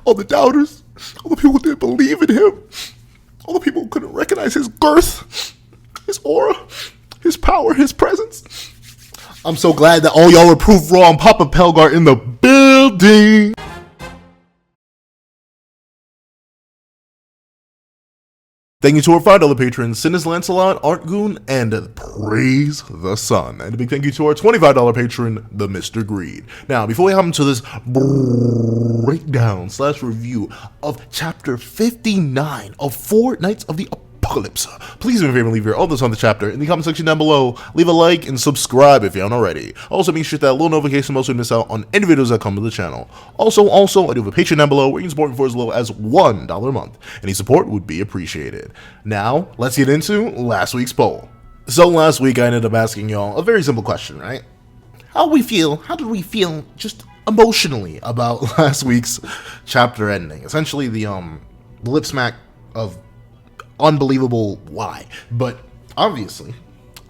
all the doubters, all the people who didn't believe in him, all the people who couldn't recognize his girth, his aura, his power, his presence. I'm so glad that all y'all were proved wrong. Papa Pellgarde in the building. Thank you to our $5 patrons, Sinus Lancelot, Art Goon, and Praise the Sun. And a big thank you to our $25 patron, the Mr. Greed. Now, before we hop into this breakdown / review of chapter 59 of 4 Nights of the Apocalypse, please do me a favor and leave your all this on the chapter in the comment section down below. Leave a like and subscribe if you haven't already. Also, make sure that little notification bell so you don't miss out on any videos that come to the channel. Also, I do have a Patreon down below where you can support me for as low as $1 a month. Any support would be appreciated. Now, let's get into last week's poll. So last week, I ended up asking y'all a very simple question, right? How did we feel just emotionally about last week's chapter ending? Essentially, the lip smack of unbelievable why. But obviously,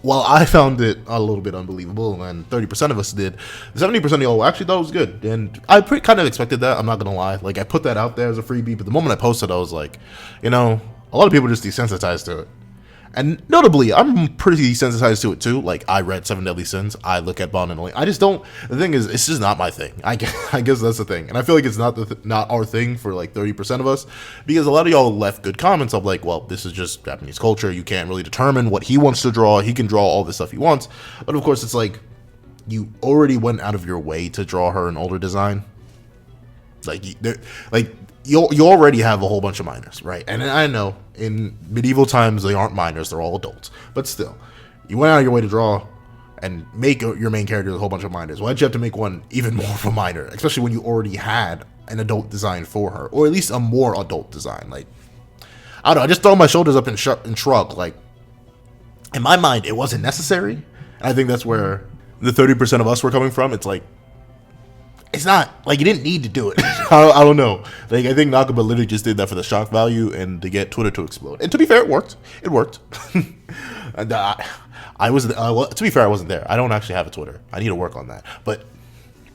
while I found it a little bit unbelievable, and 30% of us did, 70% of y'all actually thought it was good. And I kind of expected that, I'm not gonna lie. Like, I put that out there as a freebie, but the moment I posted, I was like, you know, a lot of people are just desensitized to it. And notably, I'm pretty desensitized to it too. Like, I read 7 Deadly Sins, I look at Bond and Link. I just don't, the thing is, it's just not my thing. I guess that's the thing. And I feel like it's not not our thing for like 30% of us, because a lot of y'all left good comments of like, well, this is just Japanese culture. You can't really determine what he wants to draw. He can draw all the stuff he wants. But of course, it's like, you already went out of your way to draw her an older design. You already have a whole bunch of minors, right? And I know in medieval times they aren't minors, they're all adults. But still, you went out of your way to draw and make your main character a whole bunch of minors. Why'd you have to make one even more of a minor? Especially when you already had an adult design for her, or at least a more adult design. Like, I don't know, I just throw my shoulders up and shrug. Like, in my mind, it wasn't necessary. And I think that's where the 30% of us were coming from. It's like, it's not like you didn't need to do it. I don't know. Like, I think Nakaba literally just did that for the shock value and to get Twitter to explode. And to be fair, it worked. It worked. And to be fair, I wasn't there. I don't actually have a Twitter. I need to work on that. But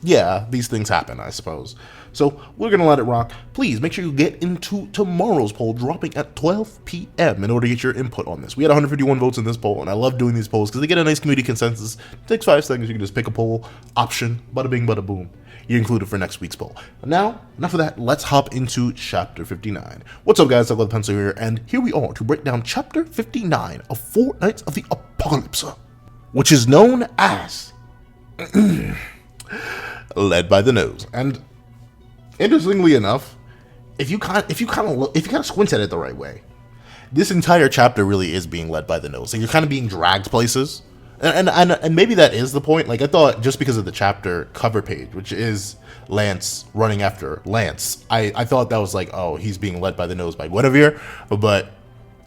yeah, these things happen, I suppose. So we're gonna let it rock. Please make sure you get into tomorrow's poll, dropping at 12 p.m. in order to get your input on this. We had 151 votes in this poll, and I love doing these polls because they get a nice community consensus. It takes 5 seconds. You can just pick a poll option, bada bing, bada boom. You're included for next week's poll. Now, enough of that, let's hop into chapter 59. What's up, guys? I love Pencil here, and here we are to break down chapter 59 of 4 Nights of the Apocalypse, which is known as Led by the Nose. And interestingly enough, if you kind of squint at it the right way, this entire chapter really is being led by the nose. So you're kind of being dragged places. And maybe that is the point. Like, I thought just because of the chapter cover page, which is Lance running after Lance, I thought that was like, oh, he's being led by the nose by Guinevere. But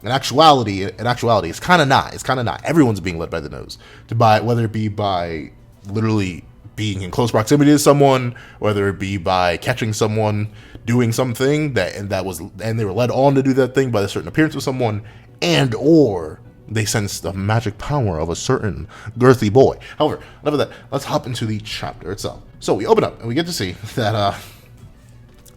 in actuality, it's kind of not. It's kind of not. Everyone's being led by the nose, whether it be by literally being in close proximity to someone, whether it be by catching someone doing something and they were led on to do that thing by the certain appearance of someone, and or they sense the magic power of a certain girthy boy. However, enough of that. Let's hop into the chapter itself. So we open up and we get to see that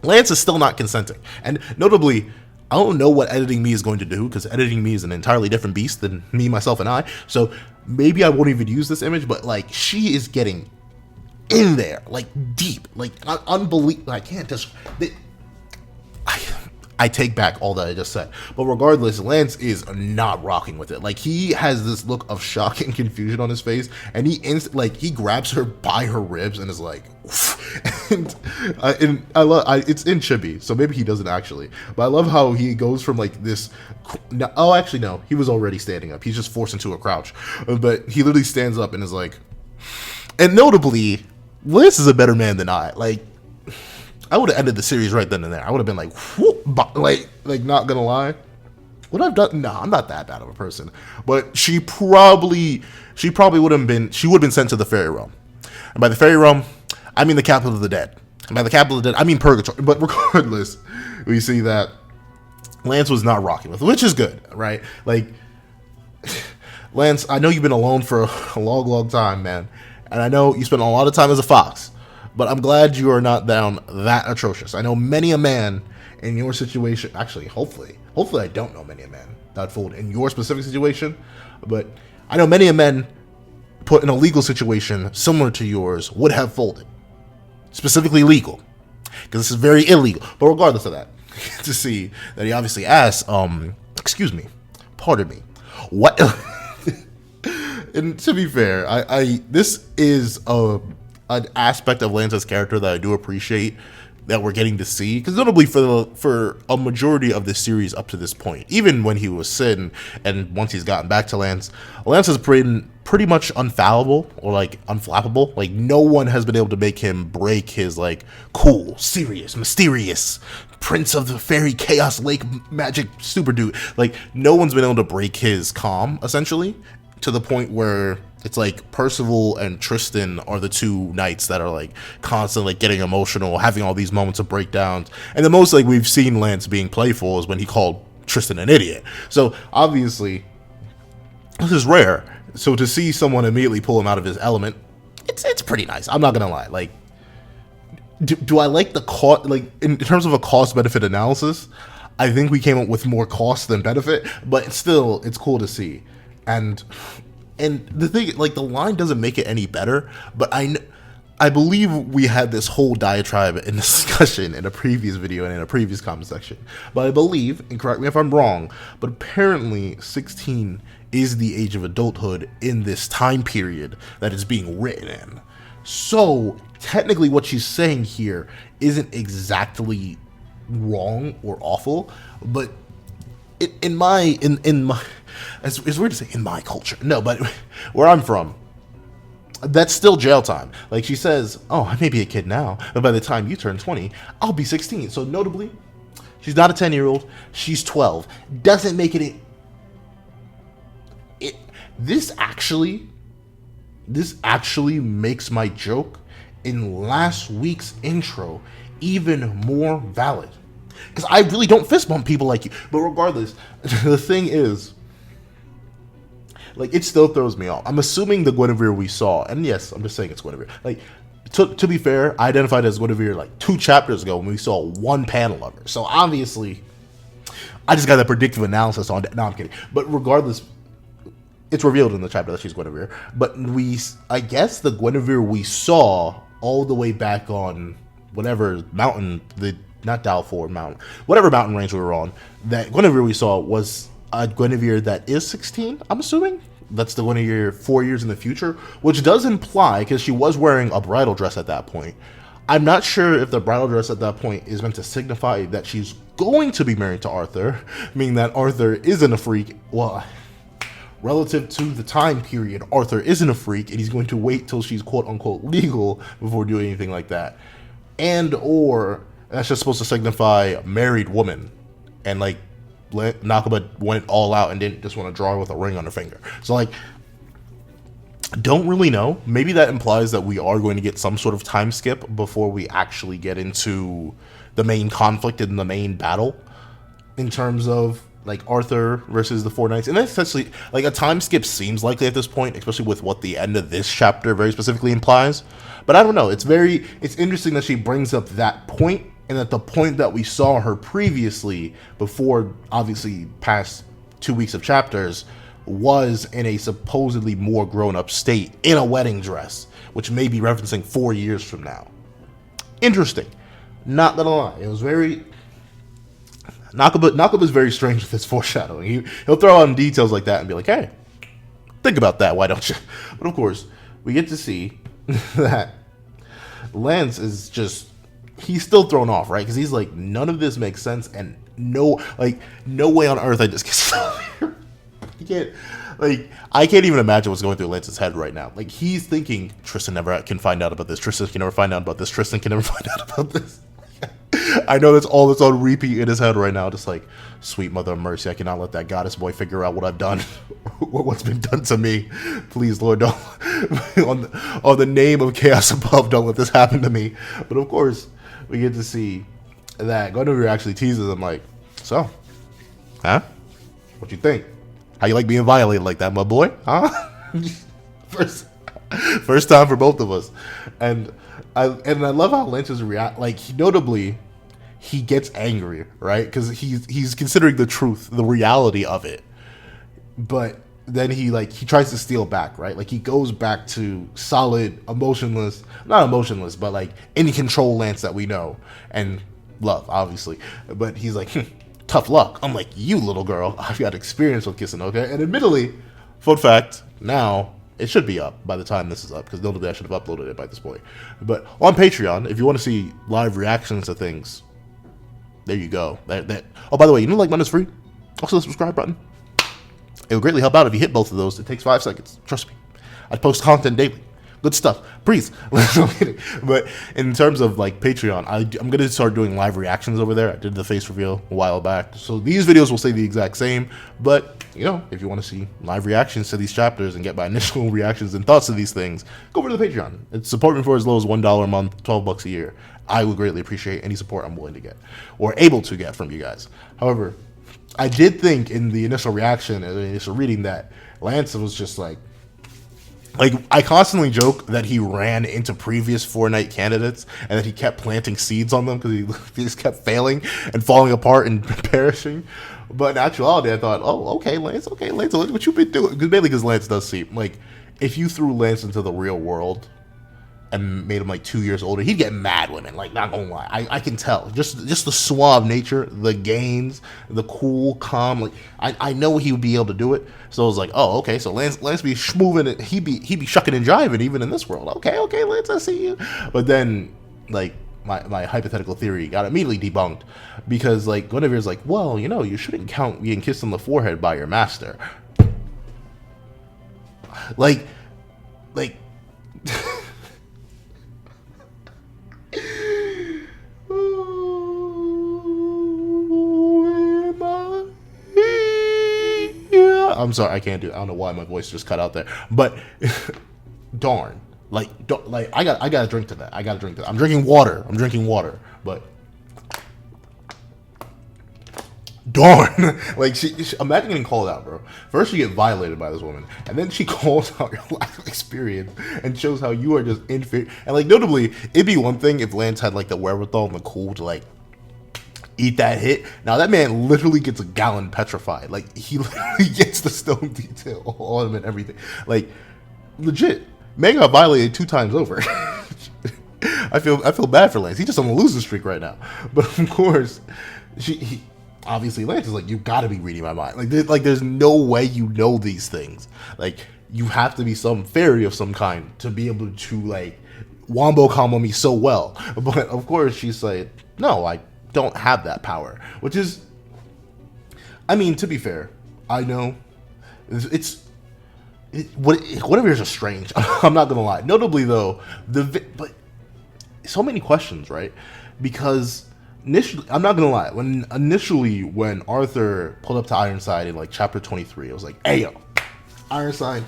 Lance is still not consenting. And notably, I don't know what editing me is going to do, because editing me is an entirely different beast than me, myself, and I. So maybe I won't even use this image, but like, she is getting in there, like deep, like unbelievable. I can't just. I take back all that I just said. But regardless, Lance is not rocking with it. Like, he has this look of shock and confusion on his face, and he grabs her by her ribs and is like, and I love, it's in Chibi, so maybe he doesn't actually. But I love how he goes from like this. Oh, actually no, he was already standing up. He's just forced into a crouch. But he literally stands up and is like, and notably, Lance is a better man than I. Like, I would have ended the series right then and there. I would have been like, whoop, like not gonna lie. What I've done? No, I'm not that bad of a person. But she probably would have been. She would have been sent to the fairy realm. And by the fairy realm, I mean the capital of the dead. And by the capital of the dead, I mean purgatory. But regardless, we see that Lance was not rocking with it, which is good, right? Like, Lance, I know you've been alone for a long, long time, man. And I know you spent a lot of time as a fox. but I'm glad you are not down that atrocious. I know many a man in your situation, actually, hopefully I don't know many a man that would fold in your specific situation, but I know many a men put in a legal situation similar to yours would have folded. Specifically legal, because this is very illegal. But regardless of that, to see that he obviously asked, excuse me, pardon me, what? And to be fair, this is an aspect of Lance's character that I do appreciate that we're getting to see, because notably for a majority of this series up to this point, even when he was Sin, and once he's gotten back to Lance is pretty much unfallible or like unflappable. Like no one has been able to make him break his like cool, serious, mysterious Prince of the Fairy Chaos Lake magic super dude. Like no one's been able to break his calm, essentially, to the point where it's like Percival and Tristan are the two knights that are like constantly like getting emotional, having all these moments of breakdowns. And the most like we've seen Lance being playful is when he called Tristan an idiot. So obviously this is rare. So to see someone immediately pull him out of his element, it's pretty nice. I'm not gonna lie. Like, do I like the cost? Like in terms of a cost benefit analysis, I think we came up with more cost than benefit, but still, it's cool to see. And the thing, like, the line doesn't make it any better, but I believe we had this whole diatribe and discussion in a previous video and in a previous comment section. But I believe, and correct me if I'm wrong, but apparently 16 is the age of adulthood in this time period that it's being written in. So technically what she's saying here isn't exactly wrong or awful, but in my it's weird to say in my culture, no, but where I'm from, that's still jail time. Like she says, oh, I may be a kid now, but by the time you turn 20, I'll be 16. So notably, she's not a 10-year-old, she's 12. Doesn't make it this actually makes my joke in last week's intro even more valid. Because I really don't fist bump people like you. But regardless, the thing is, like, it still throws me off. I'm assuming the Guinevere we saw, and yes, I'm just saying it's Guinevere. Like, to be fair, I identified as Guinevere like 2 chapters ago when we saw one panel of her. So obviously, I just got that predictive analysis on it. No, I'm kidding. But regardless, it's revealed in the chapter that she's Guinevere. But I guess the Guinevere we saw all the way back on whatever mountain, not Dalfor Mountain, whatever mountain range we were on, that Guinevere we saw was a Guinevere that is 16, I'm assuming. That's the Guinevere 4 years in the future, which does imply, because she was wearing a bridal dress at that point. I'm not sure if the bridal dress at that point is meant to signify that she's going to be married to Arthur, meaning that Arthur isn't a freak. Well, relative to the time period, Arthur isn't a freak, and he's going to wait till she's quote-unquote legal before doing anything like that. And or that's just supposed to signify married woman, and like Nakaba went all out and didn't just want to draw her with a ring on her finger. So like, don't really know. Maybe that implies that we are going to get some sort of time skip before we actually get into the main conflict and the main battle, in terms of like Arthur versus the 4 knights. And that's essentially like a time skip seems likely at this point, especially with what the end of this chapter very specifically implies. But I don't know. It's interesting that she brings up that point, and that the point that we saw her previously, before obviously past 2 weeks of chapters, was in a supposedly more grown-up state in a wedding dress, which may be referencing 4 years from now. Interesting. Not gonna lie, it was very... Nakaba's very strange with his foreshadowing. He'll throw out details like that and be like, hey, think about that, why don't you? But of course, we get to see that Lance is just... he's still thrown off, right? Because he's like, none of this makes sense, and no way on earth I just get... You can't, like, I can't even imagine what's going through Lance's head right now. Like, he's thinking, Tristan never can find out about this, Tristan can never find out about this, Tristan can never find out about this. I know that's all that's on repeat in his head right now, just like, sweet mother of mercy, I cannot let that goddess boy figure out what I've done, what's been done to me. Please, Lord, don't, on the name of chaos above, don't let this happen to me. But of course, we get to see that Guinevere actually teases him like, so, huh? What you think? How you like being violated like that, my boy? Huh? First time for both of us. And I love how Lance's react. Like, notably, he gets angry, right? Because he's considering the truth, the reality of it. But then he tries to steal back, right? Like, he goes back to solid, not emotionless, but like in control Lance that we know and love, obviously. But he's like, tough luck. I'm like, you little girl, I've got experience with kissing, okay? And admittedly, fun fact, now it should be up by the time this is up, because notably I should have uploaded it by this point. But on Patreon, if you want to see live reactions to things, there you go. Oh, by the way, you know, like, button is free. Also, the subscribe button. It would greatly help out if you hit both of those. It takes 5 seconds. Trust me. I post content daily. Good stuff. Please. But in terms of like Patreon, I'm going to start doing live reactions over there. I did the face reveal a while back. So these videos will stay the exact same. But, you know, if you want to see live reactions to these chapters and get my initial reactions and thoughts to these things, go over to the Patreon. It's support me for as low as $1 a month, $12 a year. I would greatly appreciate any support I'm willing to get or able to get from you guys. However, I did think in the initial reaction and the initial reading that Lance was just like I constantly joke that he ran into previous Fortnite candidates and that he kept planting seeds on them because he just kept failing and falling apart and perishing. But in actuality, I thought, oh, okay, Lance, what you been doing? Because Lance does seem like if you threw Lance into the real world and made him like 2 years older, he'd get mad women. Like, not gonna lie, I can tell. Just the suave nature, the gains, the cool, calm. Like, I know he would be able to do it. So I was like, oh, okay. So Lance be schmoving it. He be shucking and jiving even in this world. Okay, Lance, I see you. But then, like, my hypothetical theory got immediately debunked because like Guinevere's like, well, you know, you shouldn't count being kissed on the forehead by your master. Like. I'm sorry, I can't do it. I don't know why my voice just cut out there. But darn. I gotta drink to that. I'm drinking water. But darn. Like, she imagine getting called out, bro. First you get violated by this woman, and then she calls out your lack of experience and shows how you are just inferior. And like, notably, it'd be one thing if Lance had like the wherewithal and the cool to like eat that hit. Now that man literally gets a gallon petrified. Like, he literally gets the stone detail on him and everything. Like, legit, Manga got violated 2 times over. I feel bad for Lance. He's just on a losing streak right now. But of course, he obviously Lance is like, you gotta be reading my mind. Like there's no way you know these things. Like, you have to be some fairy of some kind to be able to like wombo combo me so well. But of course she's like, no, I don't have that power, which is, I mean, to be fair, I know whatever is strange. I'm not gonna lie. Notably though, but so many questions, right? Because initially, I'm not gonna lie, when Arthur pulled up to Ironside in like chapter 23, I was like, hey yo, Ironside,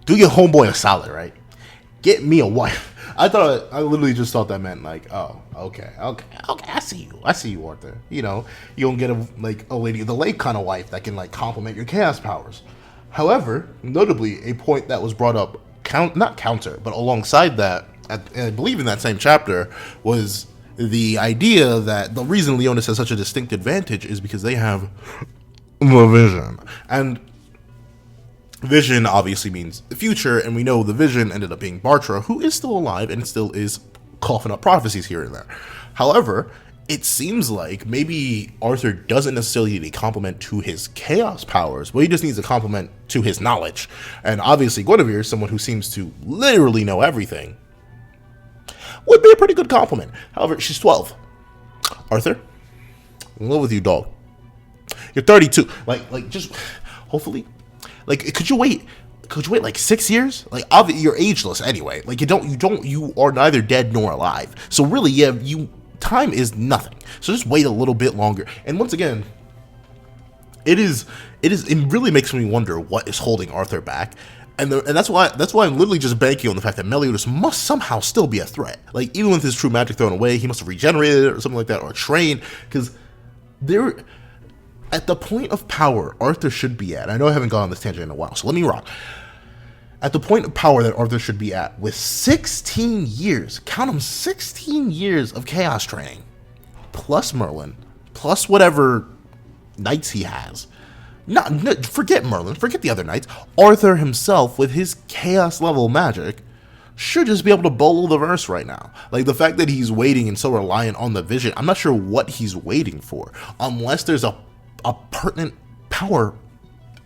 do your homeboy a solid, right? Get me a wife. I literally just thought that meant like, oh, okay, I see you, Arthur. You know, you don't get a lady of the lake kind of wife that can like complement your chaos powers. However, notably, a point that was brought up, not counter, but alongside that, I believe in that same chapter, was the idea that the reason Leonis has such a distinct advantage is because they have the vision. And vision obviously means the future, and we know the vision ended up being Bartra, who is still alive and still is coughing up prophecies here and there. However, it seems like maybe Arthur doesn't necessarily need a compliment to his chaos powers, but he just needs a compliment to his knowledge. And obviously Guinevere, someone who seems to literally know everything, would be a pretty good compliment. However, she's 12. Arthur, I'm in love with you, dog. You're 32. Like just hopefully. Like, could you wait like 6 years? Like, obviously you're ageless anyway. Like, you are neither dead nor alive. So really, yeah, time is nothing. So just wait a little bit longer. And once again, it really makes me wonder what is holding Arthur back. And that's why I'm literally just banking on the fact that Meliodas must somehow still be a threat. Like, even with his true magic thrown away, he must have regenerated or something like that, or trained, because there. At the point of power Arthur should be at, I know I haven't gone on this tangent in a while, so let me rock. at the point of power that Arthur should be at, with 16 years, count them, 16 years of chaos training, plus Merlin, plus whatever knights he has. Forget Merlin, forget the other knights. Arthur himself, with his chaos level magic, should just be able to bolo the verse right now. Like, the fact that he's waiting and so reliant on the vision, I'm not sure what he's waiting for, unless there's a pertinent power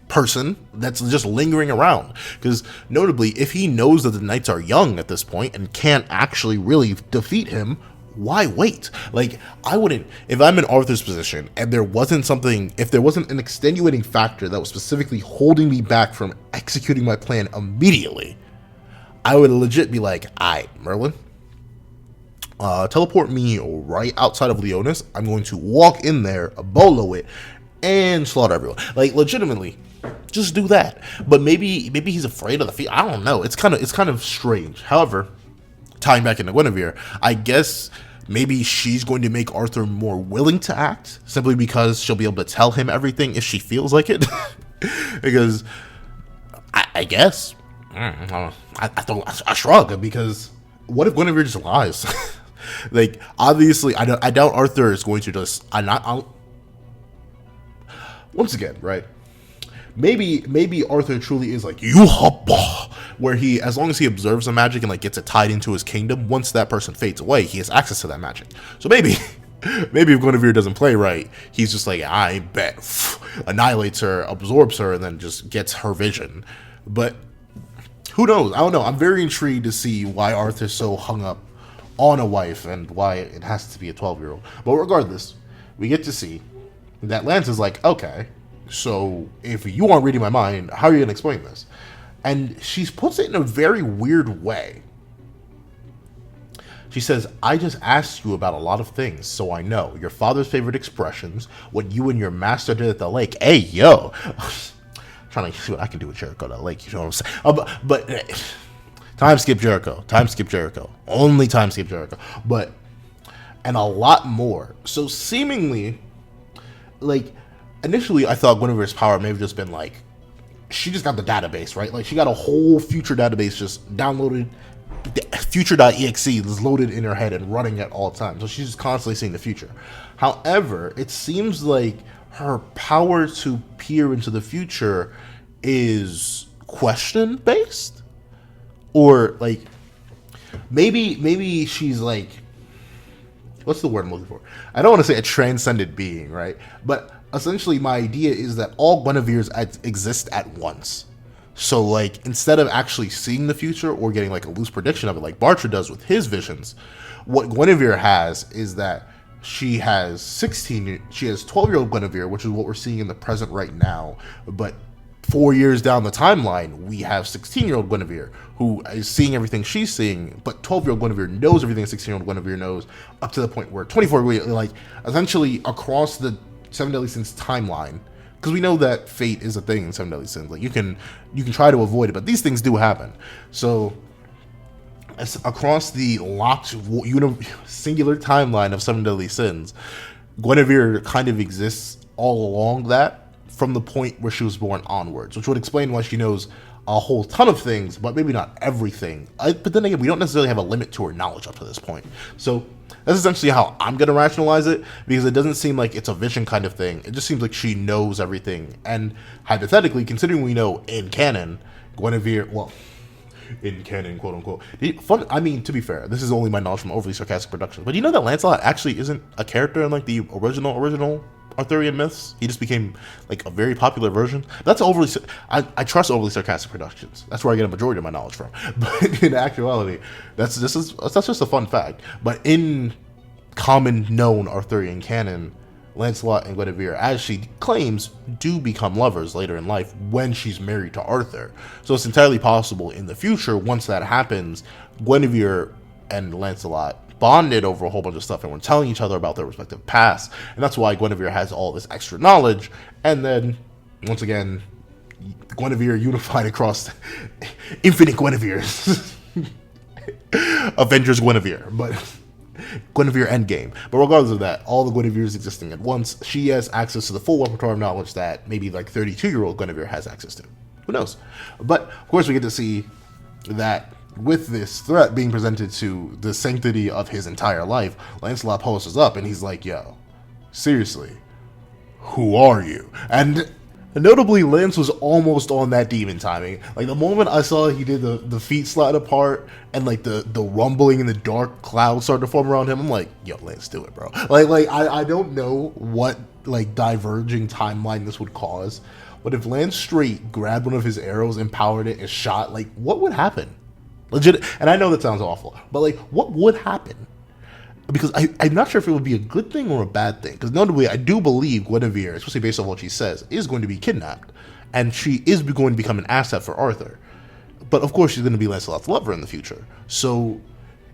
person that's just lingering around. Because notably, if he knows that the knights are young at this point and can't actually really defeat him, why wait? Like, I wouldn't, if I'm in Arthur's position and there wasn't something, if there wasn't an extenuating factor that was specifically holding me back from executing my plan immediately, I would legit be like, alright, Merlin, teleport me right outside of Leonis. I'm going to walk in there, bolo it, and slaughter everyone. Like, legitimately, just do that. But maybe he's afraid of the feat. I don't know. It's kind of strange. However, tying back into Guinevere, I guess maybe she's going to make Arthur more willing to act, simply because she'll be able to tell him everything if she feels like it. Because I guess I shrug, because what if Guinevere just lies? Like, obviously, I doubt Arthur is going to just. Once again, right? Maybe Arthur truly is like, you hoppa, where he, as long as he observes the magic and like gets it tied into his kingdom, once that person fades away, he has access to that magic. So maybe if Guinevere doesn't play right, he's just like, I bet, annihilates her, absorbs her, and then just gets her vision. But who knows? I don't know. I'm very intrigued to see why Arthur's so hung up on a wife and why it has to be a 12-year-old. But regardless, we get to see that Lance is like, okay, so if you aren't reading my mind, how are you going to explain this? And she puts it in a very weird way. She says, I just asked you about a lot of things, so I know. Your father's favorite expressions, what you and your master did at the lake. Hey, yo. Trying to see what I can do with Jericho at the lake, you know what I'm saying? But time skip Jericho. Only time skip Jericho. But, and a lot more. So seemingly, like, initially I thought Guinevere's power may have just been like, she just got the database, right? Like, she got a whole future database just downloaded, future.exe is loaded in her head and running at all times. So she's just constantly seeing the future. However, it seems like her power to peer into the future is question based, or like maybe she's like, what's the word I'm looking for? I don't want to say a transcended being, right? But essentially my idea is that all Guineveres exist at once. So like, instead of actually seeing the future or getting like a loose prediction of it like Bartra does with his visions, what Guinevere has is that she has 12-year-old Guinevere, which is what we're seeing in the present right now. But 4 years down the timeline, we have 16-year-old Guinevere, who is seeing everything she's seeing, but 12-year-old Guinevere knows everything 16-year-old Guinevere knows, up to the point where 24, like, essentially across the Seven Deadly Sins timeline, because we know that fate is a thing in Seven Deadly Sins. Like, you can try to avoid it, but these things do happen. So across the locked singular timeline of Seven Deadly Sins, Guinevere kind of exists all along that from the point where she was born onwards, which would explain why she knows a whole ton of things, but maybe not everything. But then again, we don't necessarily have a limit to her knowledge up to this point. So that's essentially how I'm going to rationalize it, because it doesn't seem like it's a vision kind of thing. It just seems like she knows everything. And hypothetically, considering we know in canon, Guinevere, well, in canon, quote unquote. I mean, to be fair, this is only my knowledge from Overly Sarcastic Productions, but do you know that Lancelot actually isn't a character in like the original Arthurian myths? He just became like a very popular version. That's I trust Overly Sarcastic Productions. That's where I get a majority of my knowledge from. But in actuality, that's just a fun fact. But in common known Arthurian canon, Lancelot and Guinevere, as she claims, do become lovers later in life when she's married to Arthur. So it's entirely possible in the future, once that happens, Guinevere and Lancelot bonded over a whole bunch of stuff and were telling each other about their respective pasts. And that's why Guinevere has all this extra knowledge. And then, once again, Guinevere unified across infinite Guineveres. Avengers Guinevere, but Guinevere Endgame. But regardless of that, all the Guineveres existing at once, she has access to the full repertoire of knowledge that maybe like 32-year-old Guinevere has access to. Who knows? But of course, we get to see that with this threat being presented to the sanctity of his entire life, Lancelot posts up and he's like, yo, seriously, who are you? And notably, Lance was almost on that demon timing. Like, the moment I saw he did the feet slide apart and like the rumbling in the dark clouds started to form around him, I'm like, yo, Lance, do it, bro. Like I don't know what like diverging timeline this would cause, but if Lance straight grabbed one of his arrows, empowered it, and shot, like, what would happen? Legit. And I know that sounds awful, but like, what would happen? Because I'm not sure if it would be a good thing or a bad thing. Because notably, I do believe Guinevere, especially based on what she says, is going to be kidnapped. And she is going to become an asset for Arthur. But of course, she's going to be Lancelot's lover in the future. So,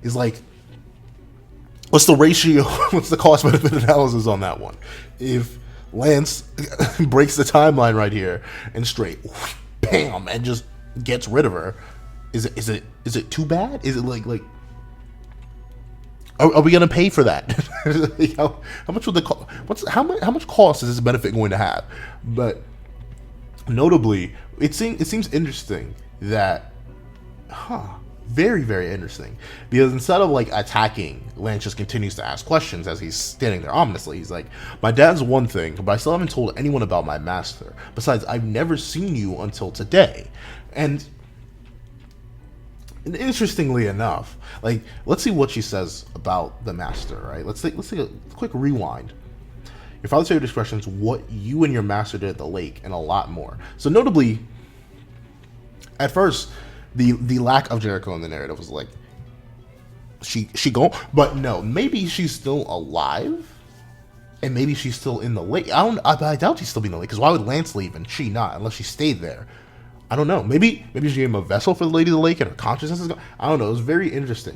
it's like, what's the ratio, what's the cost-benefit analysis on that one? If Lance breaks the timeline right here and straight, bam, and just gets rid of her, is it too bad? Is it like are we gonna pay for that? How much would the how much cost is this benefit going to have? But notably, it seems interesting that, very, very interesting, because instead of like attacking, Lance just continues to ask questions as he's standing there ominously. He's like, my dad's one thing, but I still haven't told anyone about my master. Besides, I've never seen you until today. And interestingly enough, like, let's see what she says about the master, right? Let's take a quick rewind. Your father told you discretions what you and your master did at the lake, and a lot more. So notably, at first, the lack of Jericho in the narrative was like, she gone, but no, maybe she's still alive, and maybe she's still in the lake. I doubt she's still in the lake, because why would Lance leave and she not, unless she stayed there? I don't know. Maybe she gave him a vessel for the Lady of the Lake and her consciousness is gone. I don't know. It was very interesting.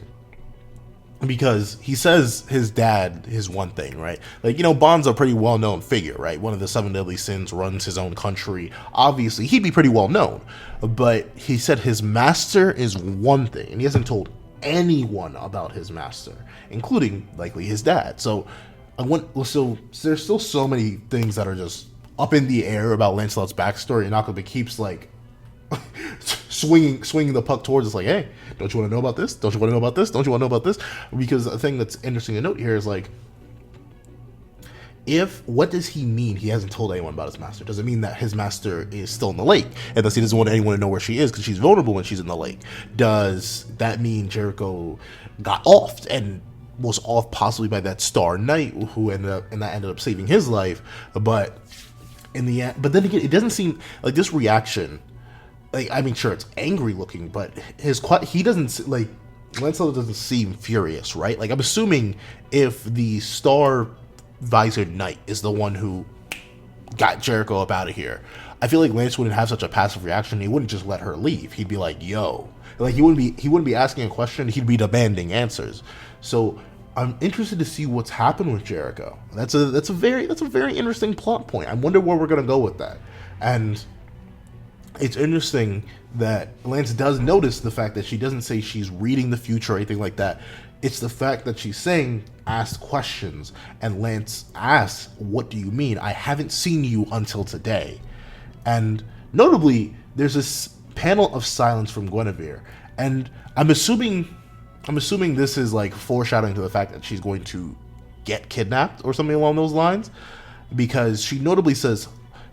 Because he says his dad is one thing, right? Like, Bond's a pretty well-known figure, right? One of the 7 deadly sins, runs his own country. Obviously, he'd be pretty well-known. But he said his master is one thing. And he hasn't told anyone about his master, including, likely, his dad. So, there's still so many things that are just up in the air about Lancelot's backstory. And Akabe keeps, like, swinging the puck towards us, like, hey, don't you want to know about this? Don't you want to know about this? Don't you want to know about this? Because the thing that's interesting to note here is, like, what does he mean he hasn't told anyone about his master? Does it mean that his master is still in the lake and thus he doesn't want anyone to know where she is because she's vulnerable when she's in the lake? Does that mean Jericho got offed and was off possibly by that Star Knight who ended up saving his life? But in the end, but then again, it doesn't seem like this reaction. Like, I mean, sure, it's angry looking, but he doesn't, like, Lancelot doesn't seem furious, right? Like, I'm assuming if the Star Visored Knight is the one who got Jericho up out of here, I feel like Lance wouldn't have such a passive reaction. He wouldn't just let her leave. He'd be like, yo. Like, he wouldn't be asking a question. He'd be demanding answers. So, I'm interested to see what's happened with Jericho. That's a very interesting plot point. I wonder where we're going to go with that. And it's interesting that Lance does notice the fact that she doesn't say she's reading the future or anything like that. It's the fact that she's saying, ask questions. And Lance asks, what do you mean? I haven't seen you until today. And notably, there's this panel of silence from Guinevere. And I'm assuming this is like foreshadowing to the fact that she's going to get kidnapped or something along those lines. Because she notably says,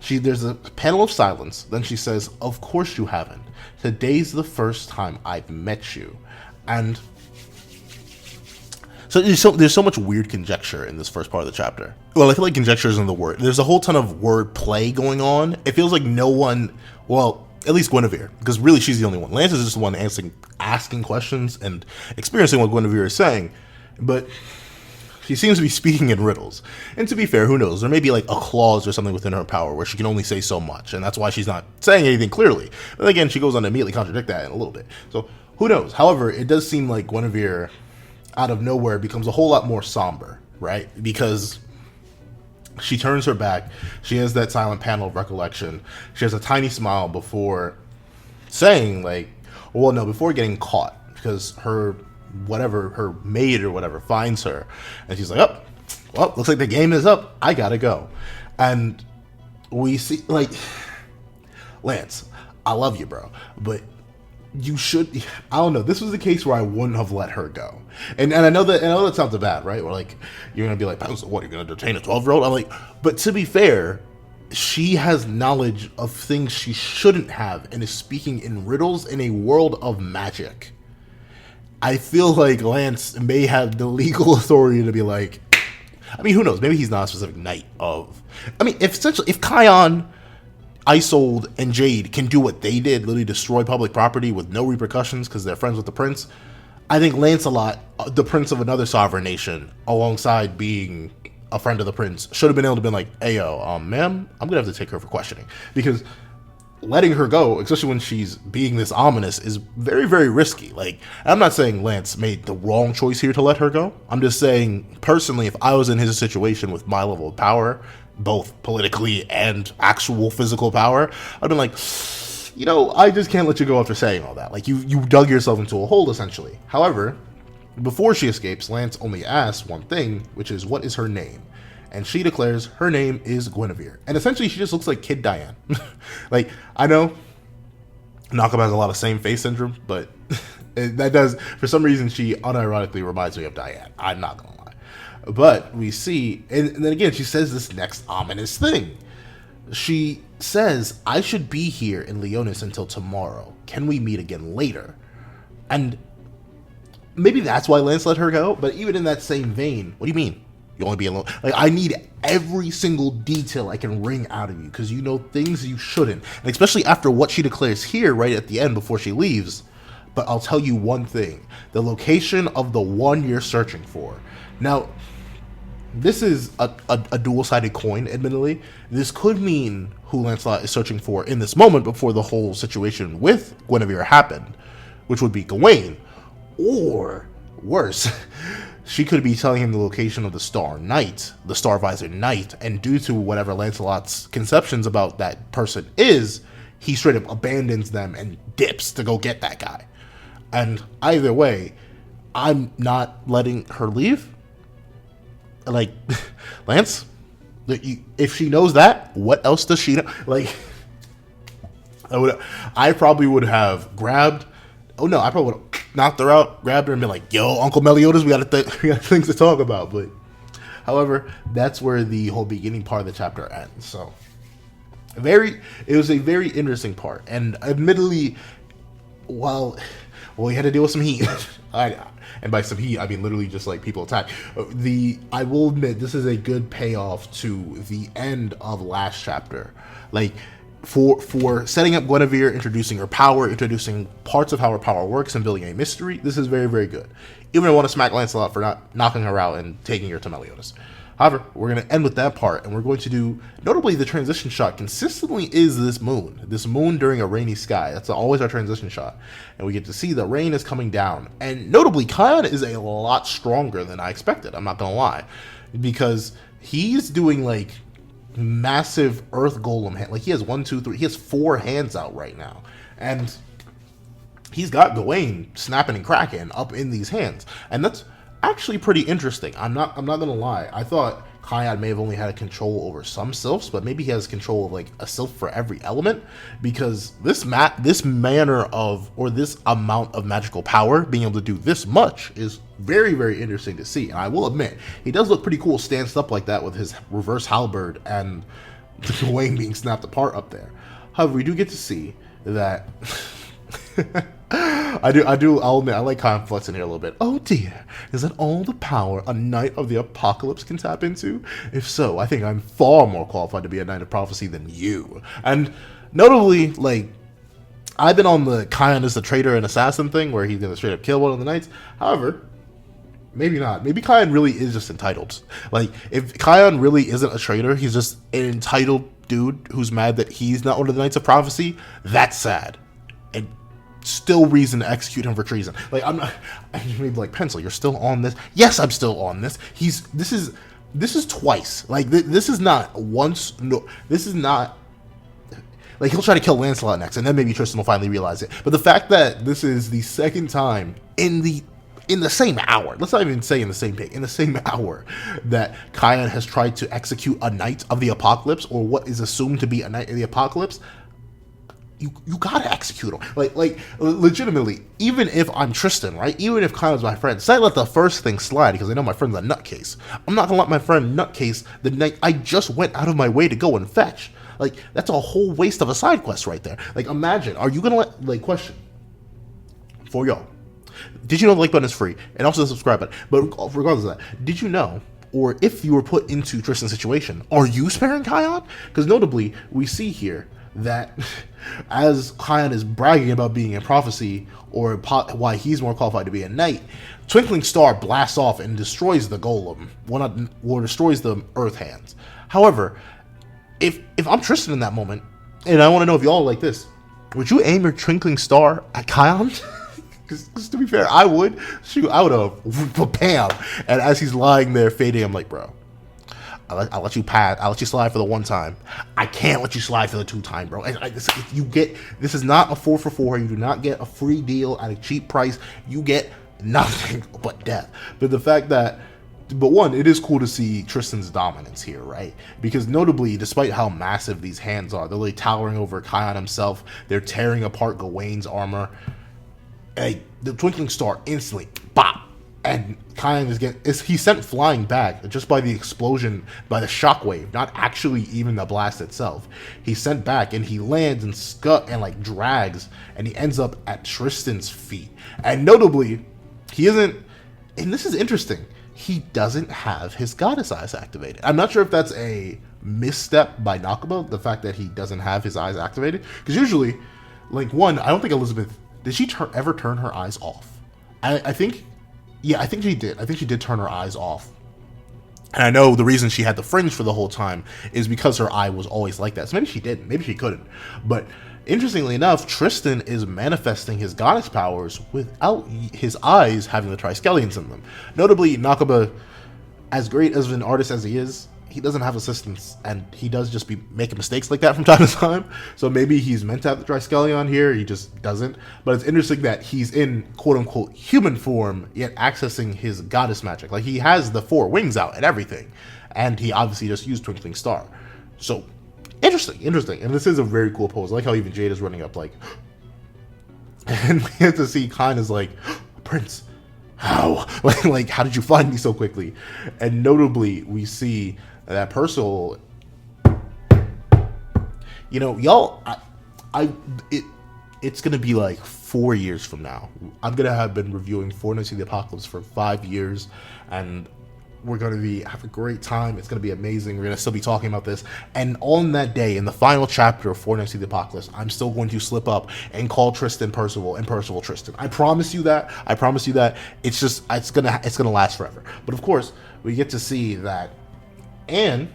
there's a panel of silence. Then she says, of course you haven't. Today's the first time I've met you. And so there's so much weird conjecture in this first part of the chapter. Well, I feel like conjecture isn't the word. There's a whole ton of word play going on. It feels like no one, well, at least Guinevere, because really she's the only one. Lance is just the one asking questions and experiencing what Guinevere is saying. But she seems to be speaking in riddles. And to be fair, who knows? There may be like a clause or something within her power where she can only say so much, and that's why she's not saying anything clearly. But again, she goes on to immediately contradict that in a little bit. So who knows? However, it does seem like Guinevere, out of nowhere, becomes a whole lot more somber, right? Because she turns her back. She has that silent panel of recollection. She has a tiny smile before saying, like, well, no, before getting caught, because her maid or whatever finds her, and she's like, oh, well, looks like the game is up. I gotta go. And we see, like, Lance, I love you, bro, but you should. I don't know. This was the case where I wouldn't have let her go, and I know that sounds bad, right? Or like you're gonna be like, what? You're gonna detain a 12-year-old? I'm like, but to be fair, she has knowledge of things she shouldn't have, and is speaking in riddles in a world of magic. I feel like Lance may have the legal authority to be like, I mean, who knows? Maybe he's not a specific knight of. I mean, if Kion, Isolde, and Jade can do what they did, literally destroy public property with no repercussions because they're friends with the prince, I think Lancelot, the prince of another sovereign nation, alongside being a friend of the prince, should have been able to be like, hey, yo, ma'am, I'm going to have to take her for questioning. Because letting her go, especially when she's being this ominous, is very, very risky. Like, I'm not saying Lance made the wrong choice here to let her go. I'm just saying, personally, if I was in his situation with my level of power, both politically and actual physical power, I'd been like, I just can't let you go after saying all that. Like, you dug yourself into a hole, essentially. However, before she escapes, Lance only asks one thing, which is, what is her name? And she declares her name is Guinevere. And essentially, she just looks like Kid Diane. Like, I know Knockup has a lot of same face syndrome, but that does, for some reason, she unironically reminds me of Diane. I'm not going to lie. But we see, and then again, she says this next ominous thing. She says, I should be here in Leonis until tomorrow. Can we meet again later? And maybe that's why Lance let her go. But even in that same vein, what do you mean? You only be alone? Like, I need every single detail I can wring out of you, because you know things you shouldn't. And especially after what she declares here right at the end before she leaves. But I'll tell you one thing. The location of the one you're searching for. Now, this is a dual-sided coin, admittedly. This could mean who Lancelot is searching for in this moment before the whole situation with Guinevere happened, which would be Gawain. Or, worse, she could be telling him the location of the Star Knight, the Starvisor Knight, and due to whatever Lancelot's conceptions about that person is, he straight up abandons them and dips to go get that guy. And either way, I'm not letting her leave. Like, Lance, if she knows that, what else does she know? Like, I probably would have grabbed. Oh no, I probably would have knocked her out, grabbed her, and been like, "Yo, Uncle Meliodas, we got things to talk about." But, however, that's where the whole beginning part of the chapter ends. So, it was a very interesting part, and admittedly, while we had to deal with some heat. And by some heat, I mean literally just like people attack. I will admit, this is a good payoff to the end of last chapter. Like, for setting up Guinevere, introducing her power, introducing parts of how her power works, and building a mystery, this is very, very good. Even I want to smack Lancelot for not knocking her out and taking her to Meliodas. However, we're going to end with that part, and we're going to do, notably the transition shot consistently is this moon during a rainy sky. That's always our transition shot, and we get to see the rain is coming down, and notably, Kion is a lot stronger than I expected, I'm not going to lie, because he's doing, like, massive earth golem hand, like, he has 1, 2, 3, he has 4 hands out right now, and he's got Gawain snapping and cracking up in these hands, and that's actually pretty interesting. I'm not gonna lie. I thought Kion may have only had a control over some sylphs, but maybe he has control of like a sylph for every element, because this manner of, or this amount of magical power, being able to do this much is very, very interesting to see. And I will admit, he does look pretty cool stanced up like that with his reverse halberd and the Gawain being snapped apart up there. However, we do get to see that I'll admit, I like Kion flexing here a little bit. Oh dear, is that all the power a Knight of the Apocalypse can tap into? If so, I think I'm far more qualified to be a Knight of Prophecy than you. And notably, like, I've been on the Kion is the traitor and assassin thing, where he's gonna straight up kill one of the knights. However, maybe not. Maybe Kion really is just entitled. Like, if Kion really isn't a traitor, he's just an entitled dude who's mad that he's not one of the Knights of Prophecy. That's sad. And still reason to execute him for treason. Like, I'm not, I may be like, Pencil, you're still on this? Yes, I'm still on this. This is twice. Like, this is not once. No, this is not. Like, he'll try to kill Lancelot next, and then maybe Tristan will finally realize it. But the fact that this is the second time in the same hour, let's not even say in the same day, in the same hour, that Kion has tried to execute a Knight of the Apocalypse, or what is assumed to be a Knight of the Apocalypse, you gotta execute him. Like legitimately, even if I'm Tristan, right? Even if Kion's my friend, say I let the first thing slide because I know my friend's a nutcase. I'm not gonna let my friend nutcase the night I just went out of my way to go and fetch. Like, that's a whole waste of a side quest right there. Like, imagine, are you gonna let, like, question for y'all. Did you know the like button is free? And also the subscribe button. But regardless of that, did you know, or if you were put into Tristan's situation, are you sparing Kion? Because notably, we see here that as Kion is bragging about being in prophecy, or why he's more qualified to be a knight, Twinkling Star blasts off and destroys the golem, or destroys the earth hands. However, if I'm Tristan in that moment, and I want to know if y'all like this, would you aim your Twinkling Star at Kion? Because to be fair, I would. Shoot, I would have, bam. And as he's lying there fading, I'm like, bro, I'll let you pass. I'll let you slide for the one time. I can't let you slide for the 2 time, bro. This is not a 4 for 4. You do not get a free deal at a cheap price. You get nothing but death. But the fact that, but one, it is cool to see Tristan's dominance here, right? Because notably, despite how massive these hands are, they're like towering over Kion himself. They're tearing apart Gawain's armor. The Twinkling Star instantly, bop, and Kion he's sent flying back just by the explosion, by the shockwave, not actually even the blast itself. He's sent back, and he lands and like drags, and he ends up at Tristan's feet. And notably, he isn't, and this is interesting, he doesn't have his goddess eyes activated. I'm not sure if that's a misstep by Nakaba, the fact that he doesn't have his eyes activated, because usually, like, one, I don't think Elizabeth, did she ever turn her eyes off? I think she did. I think she did turn her eyes off. And I know the reason she had the fringe for the whole time is because her eye was always like that. So maybe she didn't. Maybe she couldn't. But interestingly enough, Tristan is manifesting his goddess powers without his eyes having the triskelions in them. Notably, Nakaba, as great as an artist as he is, he doesn't have assistants, and he does just be making mistakes like that from time to time. So maybe he's meant to have the Triskelion here, he just doesn't. But it's interesting that he's in quote-unquote human form, yet accessing his goddess magic. Like, he has the 4 wings out and everything, and he obviously just used Twinkling Star. So, interesting. And this is a very cool pose. I like how even Jade is running up like, and we have to see Kion is like, Prince, how? Like, how did you find me so quickly? And notably, we see that Percival, you know, y'all, it's gonna be like 4 years from now. I'm gonna have been reviewing Four Knights of the Apocalypse for 5 years, and we're gonna have a great time. It's gonna be amazing. We're gonna still be talking about this, and on that day, in the final chapter of Four Knights of the Apocalypse, I'm still going to slip up and call Tristan Percival and Percival Tristan. I promise you that. It's just it's gonna last forever. But of course, we get to see that Anne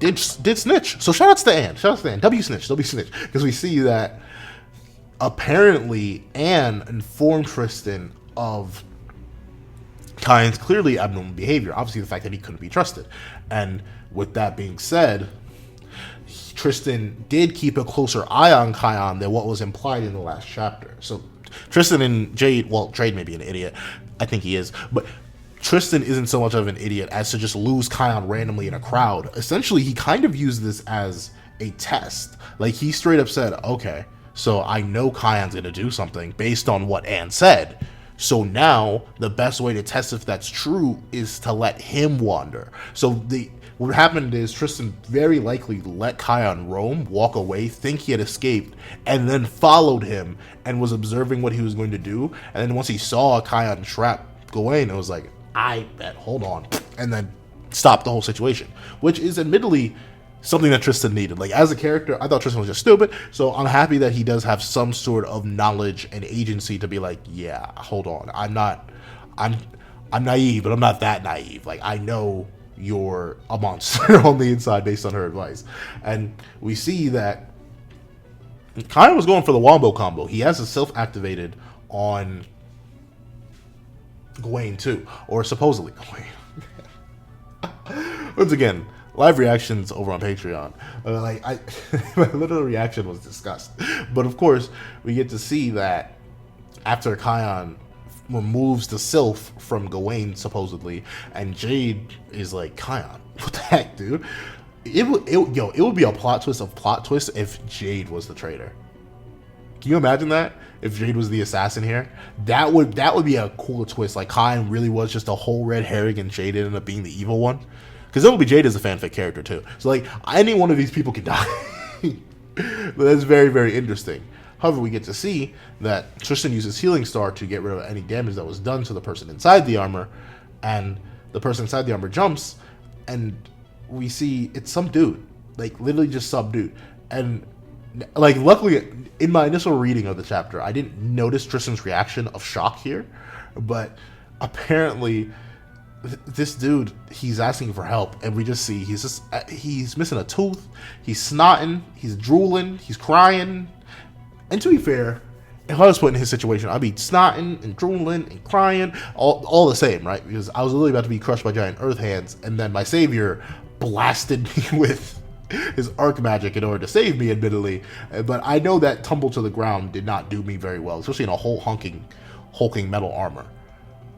did snitch. So shout outs to Anne. W snitch. Because we see that apparently Anne informed Tristan of Kion's clearly abnormal behavior. Obviously the fact that he couldn't be trusted. And with that being said, Tristan did keep a closer eye on Kion than what was implied in the last chapter. So Tristan and Jade, well, Jade may be an idiot. I think he is. But Tristan isn't so much of an idiot as to just lose Kion randomly in a crowd. Essentially, he kind of used this as a test. Like, he straight up said, okay, so I know Kion's going to do something based on what Anne said. So now, the best way to test if that's true is to let him wander. So what happened is Tristan very likely let Kion roam, walk away, think he had escaped, and then followed him and was observing what he was going to do. And then once he saw Kion trap Gawain, it was like, I bet, hold on, and then stop the whole situation, which is admittedly something that Tristan needed. Like, as a character, I thought Tristan was just stupid, so I'm happy that he does have some sort of knowledge and agency to be like, yeah, hold on, I'm naive, but I'm not that naive. Like, I know you're a monster on the inside based on her advice. And we see that Kion was going for the Wombo combo. He has a self-activated on Gawain too, or supposedly Gawain. Once again, live reactions over on Patreon. My literal reaction was disgust. But of course, we get to see that after Kion removes the sylph from Gawain supposedly, and Jade is like, Kion, what the heck, dude? It would be a plot twist of plot twists if Jade was the traitor. Can you imagine that? If Jade was the assassin here, that would be a cool twist. Like Kion really was just a whole red herring, and Jade ended up being the evil one. Because It'll Be Jade is a fanfic character too. So like any one of these people could die. But that's very, very interesting. However, we get to see that Tristan uses Healing Star to get rid of any damage that was done to the person inside the armor, and the person inside the armor jumps, and we see it's some dude, like literally just some dude. And like luckily in my initial reading of the chapter, I didn't notice Tristan's reaction of shock here, but apparently this dude, he's asking for help, and we just see he's missing a tooth, he's snotting, he's drooling, he's crying. And to be fair, if I was put in his situation, I'd be snotting and drooling and crying, all the same, right? Because I was literally about to be crushed by giant earth hands, and then my savior blasted me with his arc magic in order to save me, admittedly. But I know that tumble to the ground did not do me very well, especially in a whole hulking metal armor.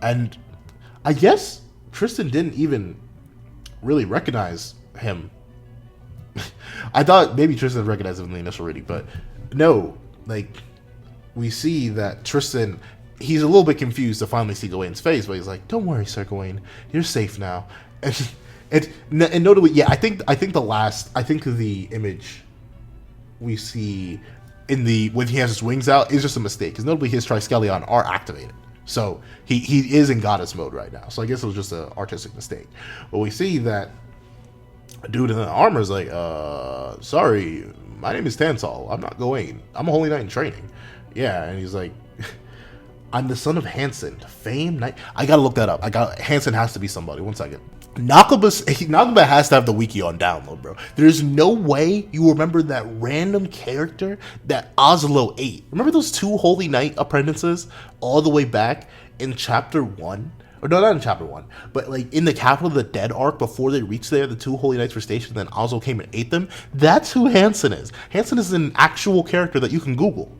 And I guess Tristan didn't even really recognize him. I thought maybe Tristan recognized him in the initial reading, but no. Like, we see that Tristan, he's a little bit confused to finally see Gawain's face, but he's like, "Don't worry, Sir Gawain, you're safe now." And notably, yeah, I think the image we see when he has his wings out is just a mistake, because notably his Triskelion are activated. So he is in goddess mode right now. So I guess it was just an artistic mistake. But we see that a dude in the armor is like, sorry, my name is Tansal. I'm not Gawain. I'm a holy knight in training. Yeah, and he's like, I'm the son of Hansen, famed knight. I gotta look that up. Hansen has to be somebody. 1 second. Nakaba has to have the wiki on download, bro. There's no way you remember that random character that Oslo ate. Remember those 2 holy knight apprentices all the way back in chapter 1? Or no, not in chapter 1, but like in the Capital of the Dead arc, before they reached there, the 2 holy knights were stationed, and then Oslo came and ate them. That's who Hansen is. Hansen is an actual character that you can Google.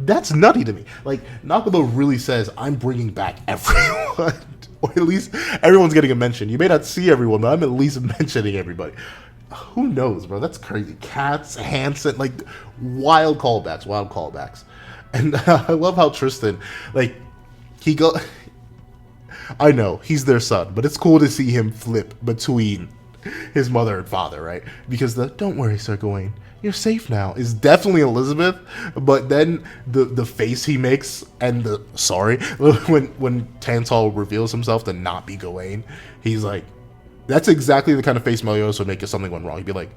That's nutty to me. Like, Nakaba really says, I'm bringing back everyone. Or at least everyone's getting a mention. You may not see everyone, but I'm at least mentioning everybody. Who knows, bro? That's crazy. Cats, Hansen, like, wild callbacks. And I love how Tristan, like, I know, he's their son, but it's cool to see him flip between his mother and father, right? Because "Don't worry, Sir Gawain, you're safe now" is definitely Elizabeth, but then the face he makes and when Tansal reveals himself to not be Gawain, he's like, that's exactly the kind of face Meliodas would make if something went wrong. He'd be like,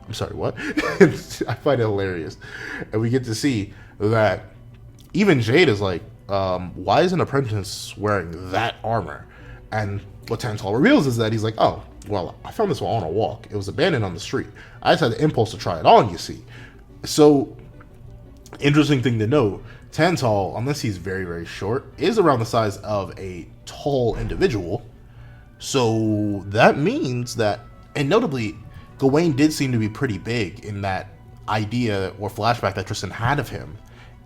"I'm sorry, what?" I find it hilarious. And we get to see that even Jade is like, why is an apprentice wearing that armor? And what Tansal reveals is that he's like, "Oh, well, I found this one on a walk. It was abandoned on the street. I just had the impulse to try it on, you see." So, interesting thing to note, Tansal, unless he's very, very short, is around the size of a tall individual. So that means that, and notably, Gawain did seem to be pretty big in that idea or flashback that Tristan had of him.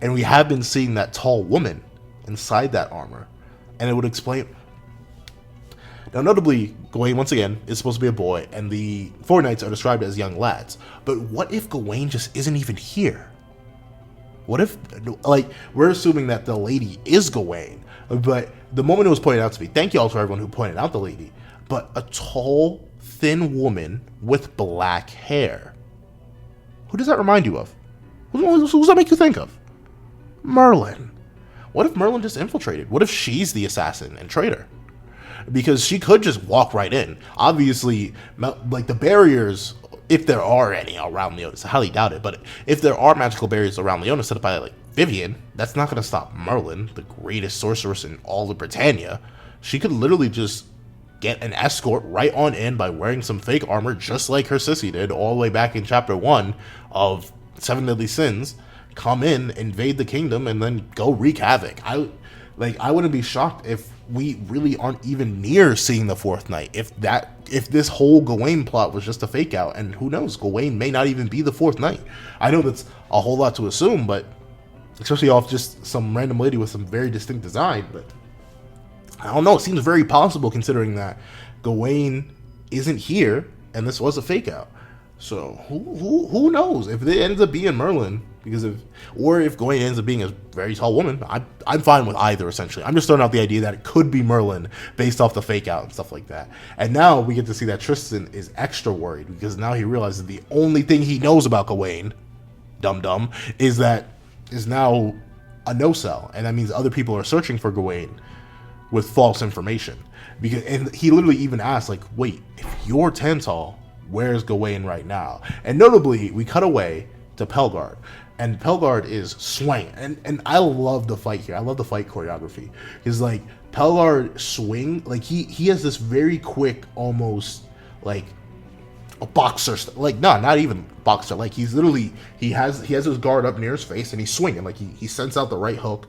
And we have been seeing that tall woman inside that armor. And it would explain. Now, notably, Gawain, once again, is supposed to be a boy, and the 4 knights are described as young lads. But what if Gawain just isn't even here? What if, like, we're assuming that the lady is Gawain, but the moment it was pointed out to me, thank you all to everyone who pointed out the lady, but a tall, thin woman with black hair. Who does that remind you of? Who does that make you think of? Merlin. What if Merlin just infiltrated? What if she's the assassin and traitor? Because she could just walk right in. Obviously, like, the barriers, if there are any around Leonis, I highly doubt it, but if there are magical barriers around Leonis set up by, like, Vivian, that's not going to stop Merlin, the greatest sorceress in all of Britannia. She could literally just get an escort right on in by wearing some fake armor, just like her sissy did all the way back in chapter 1 of 7 Deadly Sins, come in, invade the kingdom, and then go wreak havoc. I wouldn't be shocked if we really aren't even near seeing the 4th Knight. If this whole Gawain plot was just a fake out, and who knows, Gawain may not even be the 4th Knight. I know that's a whole lot to assume, but especially off just some random lady with some very distinct design, but I don't know, it seems very possible considering that Gawain isn't here, and this was a fake out. So who knows if it ends up being Merlin? Because if Gawain ends up being a very tall woman, I'm fine with either. Essentially, I'm just throwing out the idea that it could be Merlin based off the fake out and stuff like that. And now we get to see that Tristan is extra worried because now he realizes the only thing he knows about Gawain, dum is now a no-sell, and that means other people are searching for Gawain with false information. And he literally even asked, like, wait, if you're 10 tall, where's Gawain right now? And notably, we cut away to Pellgarde, and Pellgarde is swinging, and I love the fight here. I love the fight choreography because like Pellgarde swing, like he has this very quick, almost like a boxer, like not even boxer, like he's literally he has his guard up near his face and he's swinging, like he sends out the right hook,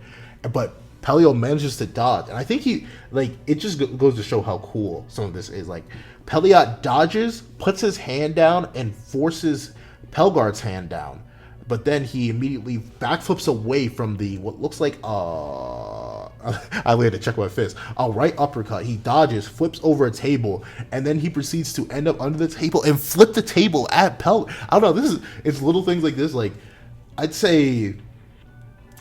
but Pelio manages to dodge, and I think it just goes to show how cool some of this is. Like Pelliot dodges, puts his hand down, and forces Pellgarde's hand down, but then he immediately backflips away from what looks like I laid to check my fist. A right uppercut. He dodges, flips over a table, and then he proceeds to end up under the table and flip the table at I don't know. It's little things like this. Like I'd say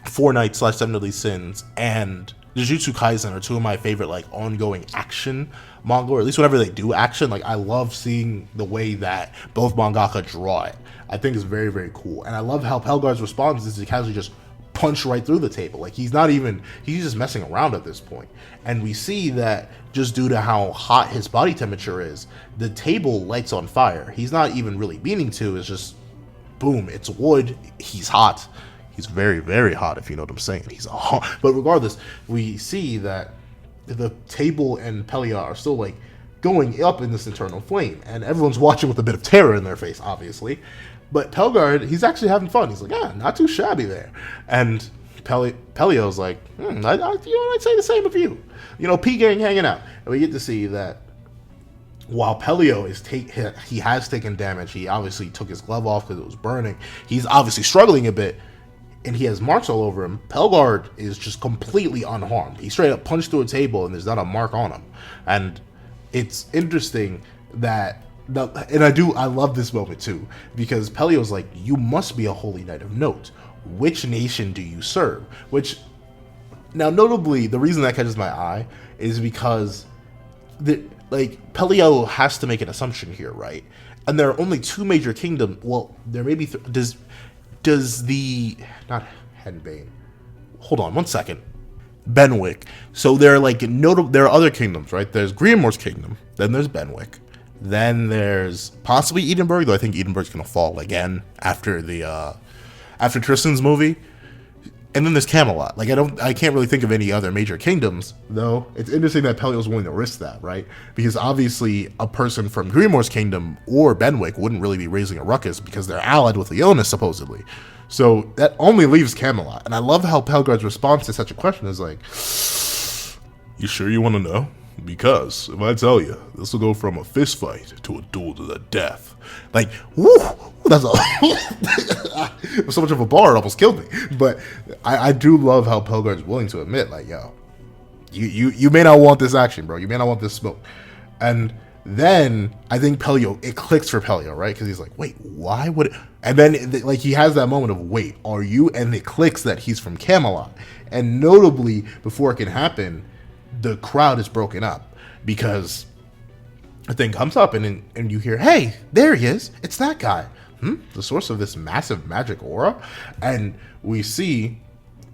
Fortnite / 7 Deadly Sins and Jujutsu Kaisen are two of my favorite like ongoing action manga, or at least whenever they do action, like I love seeing the way that both mangaka draw it. I think it's very, very cool. And I love how Pelgarde's response is to casually just punch right through the table. Like he's just messing around at this point. And we see that just due to how hot his body temperature is, the table lights on fire. He's not even really meaning to, it's just boom, it's wood, he's hot. He's very, very hot, if you know what I'm saying. He's hot. But regardless, we see that the table and Pelia are still like going up in this internal flame, and everyone's watching with a bit of terror in their face, obviously. But Pellgarde, he's actually having fun. He's like, not too shabby there. And Pelio's like, I'd say the same of you. P-gang hanging out. And we get to see that while Pelio he has taken damage. He obviously took his glove off because it was burning. He's obviously struggling a bit, and he has marks all over him. Pellgarde is just completely unharmed. He straight up punched through a table, and there's not a mark on him. And it's interesting that, I love this moment too, because Pelio's like, you must be a holy knight of note. Which nation do you serve? Which, now notably, the reason that catches my eye is because Pelio has to make an assumption here, right? And there are only two major kingdoms. Well, there may be does the not Henbane? Hold on, 1 second. Benwick. So there are other kingdoms, right? There's Greenmore's kingdom. Then there's Benwick. Then there's possibly Edinburgh, though I think Edinburgh's gonna fall again after after Tristan's movie. And then there's Camelot. I can't really think of any other major kingdoms, though. It's interesting that Pelio's willing to risk that, right? Because obviously a person from Greenmore's kingdom or Benwick wouldn't really be raising a ruckus because they're allied with Leonis, supposedly. So that only leaves Camelot. And I love how Pelgarde's response to such a question is like, you sure you want to know? Because if I tell you, this will go from a fist fight to a duel to the death. Like, woo! That's so much of a bar, it almost killed me. But I do love how Pelgarde's willing to admit, like, yo, you may not want this action, bro. You may not want this smoke. And then I think it clicks for Pelio, right? Because he's like, wait, why would it? And then he has that moment of, wait, are you? And it clicks that he's from Camelot. And notably, before it can happen, the crowd is broken up because a thing comes up and you hear, hey, there he is. It's that guy. The source of this massive magic aura. And we see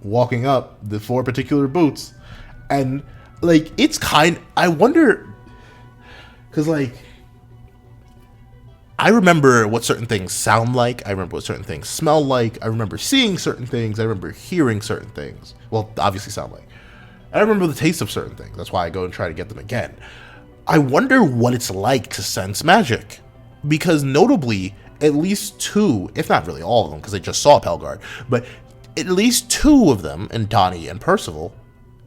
walking up the 4 particular boots. And I wonder, because I remember what certain things sound like. I remember what certain things smell like. I remember seeing certain things. I remember hearing certain things. Well, obviously sound like. I remember the taste of certain things. That's why I go and try to get them again. I wonder what it's like to sense magic. Because notably, at least 2, if not really all of them, because I just saw Pellgarde, but at least 2 of them, and Donnie and Percival,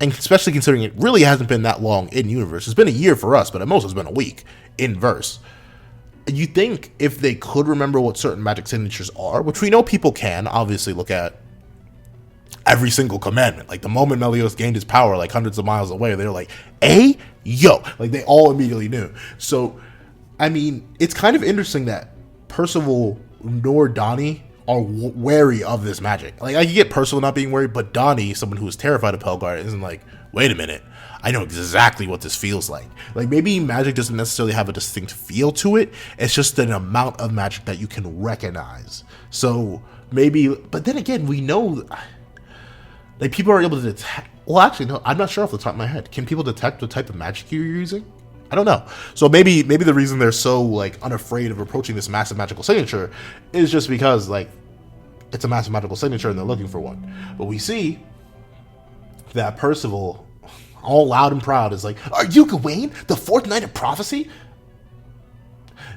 and especially considering it really hasn't been that long in universe. It's been a year for us, but at most it's been a week in verse. You think if they could remember what certain magic signatures are, which we know people can, obviously look at every single commandment. Like the moment Melios gained his power, like hundreds of miles away, they were like, "Hey, yo!" Like they all immediately knew. So, I mean, it's kind of interesting that Percival nor Donnie are wary of this magic. Like, I can get Percival not being worried, but Donnie, someone who is terrified of Pellgarde, isn't like, wait a minute, I know exactly what this feels like. Like, maybe magic doesn't necessarily have a distinct feel to it. It's just an amount of magic that you can recognize. So maybe, but then again, we know, like, people are able to detect. Well, actually, no, I'm not sure off the top of my head. Can people detect what type of magic you're using? I don't know. So maybe the reason they're so, like, unafraid of approaching this massive magical signature is just because, like, it's a massive magical signature and they're looking for one. But we see that Percival, all loud and proud, is like, "Are you Gawain, the fourth knight of prophecy?"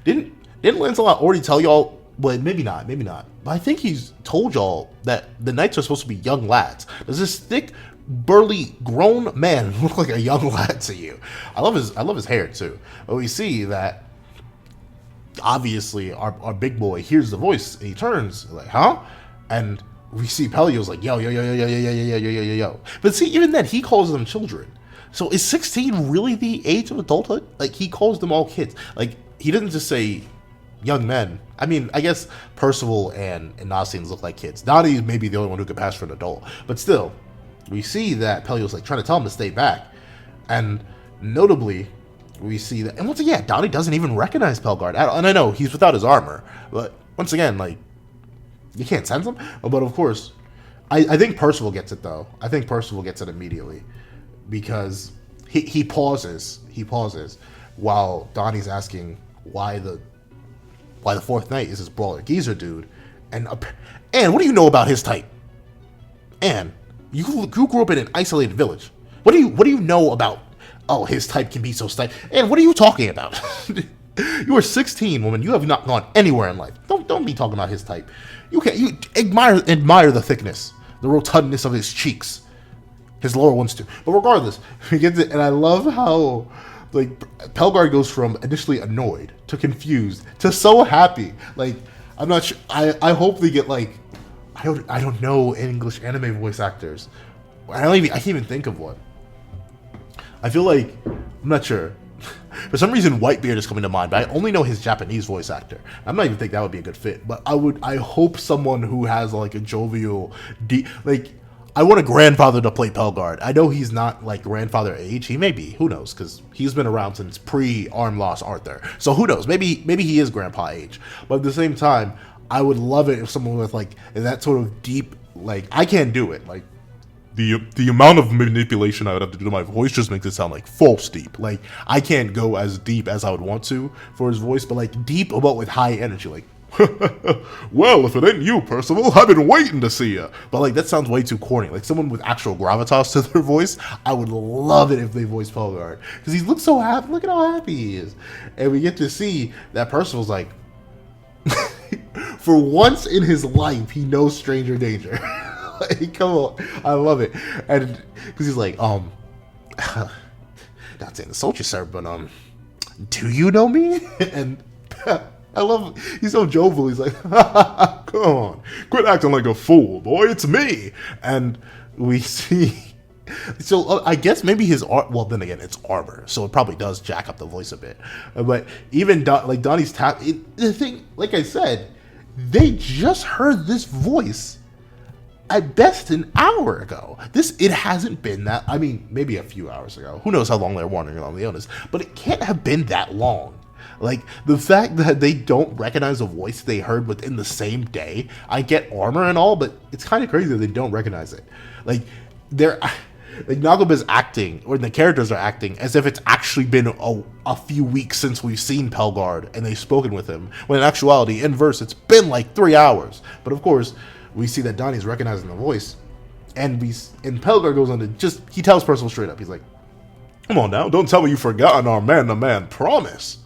Didn't Lancelot already tell y'all? Well, maybe not. But I think he's told y'all that the knights are supposed to be young lads. Does this thick, burly, grown man look like a young lad to you? I love his hair too. But we see that obviously our big boy hears the voice and he turns like, huh? And we see Pelio's like, yo. But see, even then, he calls them children. So is 16 really the age of adulthood? Like, he calls them all kids. Like, he doesn't just say young men. I mean, I guess Percival and Nosines look like kids. Donnie may be the only one who could pass for an adult. But still, we see that Pelio's like trying to tell him to stay back. And notably, we see that, and once again, Donnie doesn't even recognize Pellgarde. And I know he's without his armor, but once again, like, you can't sense him. But of course, I think Percival gets it though. I think Percival gets it immediately because he pauses while Donnie's asking why the fourth knight is this brawler geezer dude, and what do you know about his type? And you grew up in an isolated village. What do you know about? Oh, his type can be so slight. And what are you talking about? You are 16, woman. You have not gone anywhere in life. Don't be talking about his type. You admire the thickness, the rotundness of his cheeks, his lower ones too. But regardless, we get to, and I love how, like, Pellgarde goes from initially annoyed to confused to so happy. Like, I'm not sure. I hope they get, like, I don't know English anime voice actors. I can't even think of one. I feel like, I'm not sure. For some reason, Whitebeard is coming to mind, but I only know his Japanese voice actor. I'm not even think that would be a good fit, but I hope someone who has, like, a jovial, like, I want a grandfather to play Pellgarde. I know he's not, like, grandfather age. He may be. Who knows? Because he's been around since pre-Arm Lost Arthur. So who knows? Maybe he is grandpa age. But at the same time, I would love it if someone with, like, that sort of deep, like, I can't do it. Like, the amount of manipulation I would have to do to my voice just makes it sound like false deep. Like, I can't go as deep as I would want to for his voice, but, like, deep but with high energy. Like, well, if it ain't you, Percival, I've been waiting to see ya. But, like, that sounds way too corny. Like, someone with actual gravitas to their voice, I would love it if they voiced Pellgarde. Because he looks so happy. Look at how happy he is. And we get to see that Percival's like, for once in his life, he knows stranger danger. Like, come on. I love it. And because he's like, not saying to insult you, sir, but, do you know me? And I love it. He's so jovial. He's like, come on, quit acting like a fool, boy. It's me. And we see, so I guess maybe his well, then again, it's armor, so it probably does jack up the voice a bit. But even like Donnie's the thing, like I said, they just heard this voice at best an hour ago. It hasn't been that, I mean, maybe a few hours ago. Who knows how long they're wandering on the illness, but it can't have been that long. Like, the fact that they don't recognize a voice they heard within the same day, I get armor and all, but it's kind of crazy that they don't recognize it. Like, Nagoba's acting, or the characters are acting, as if it's actually been a few weeks since we've seen Pellgarde and they've spoken with him, when in actuality, in verse, it's been like 3 hours. But of course, we see that Donnie's recognizing the voice, and Pellgarde goes on to he tells Percival straight up, he's like, come on now, don't tell me you've forgotten our man-to-man promise.